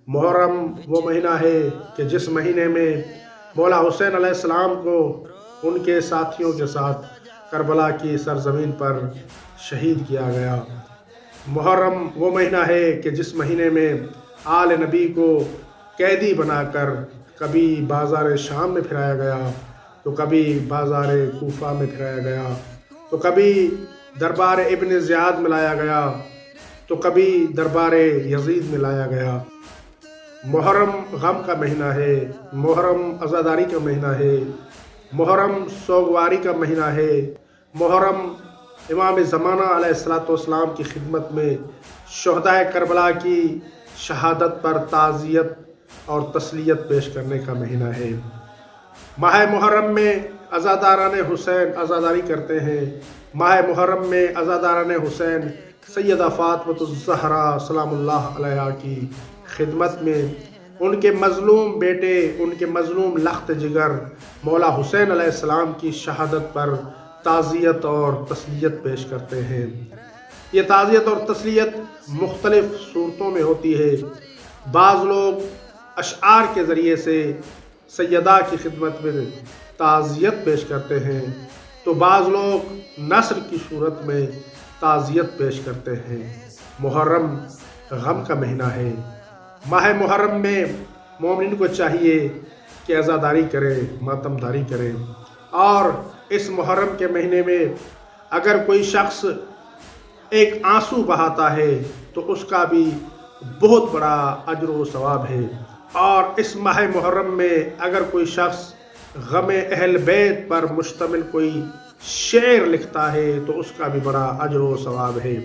मुहर्रम वो महीना है कि जिस महीने में मौला हुसैन अलैहिस्सलाम को उनके साथियों के साथ करबला की सरजमीन पर शहीद किया गया। मुहर्रम वो महीना है कि जिस महीने में आल नबी को कैदी बनाकर कभी बाज़ार शाम में फिराया गया, तो कभी बाज़ार कूफा में फिराया गया, तो कभी दरबार इब्न ज़ियाद में लाया गया, तो कभी दरबार यजीद में लाया गया। मुहर्रम गम का महीना है, मुहर्रम अज़ादारी का महीना है, मुहर्रम सोगवारी का महीना है, मुहर्रम इमाम ज़माना अलैहिस्सलाम की खिदमत में शुहदाए करबला की शहादत पर ताज़ियत और तस्लियत पेश करने का महीना है। माह मुहर्रम में अज़ादारान हुसैन अज़ादारी करते हैं। माह मुहर्रम में अज़ादारान हुसैन सैयदा फ़ातिमतुज़ ज़हरा सलामुल्लाह अलैहा की खिदमत में उनके मज़लूम बेटे, उनके मज़लूम लख्त जिगर मौला हुसैन अलैहिस्सलाम की शहादत पर ताज़ियत और तस्लियत पेश करते हैं। ये ताज़ियत और तस्लियत मुख्तलिफ़ सूरतों में होती है। बाज़ लोग अशआर के ज़रिए से सैयदा की खिदमत में ताज़ियत पेश करते हैं, तो बाज़ लोग नस्र की सूरत में ताज़ियत पेश करते हैं। मुहर्रम गम का महीना है। माह मुहर्रम में मोमिन को चाहिए कि अज़ादारी करें, मातमदारी करें, और इस मुहर्रम के महीने में अगर कोई शख्स एक आंसू बहाता है तो उसका भी बहुत बड़ा अजर व सवाब है। और इस माह मुहर्रम में अगर कोई शख्स गम अहल बैत पर मुश्तमिल कोई शेर लिखता है तो उसका भी बड़ा अजर व सवाब है।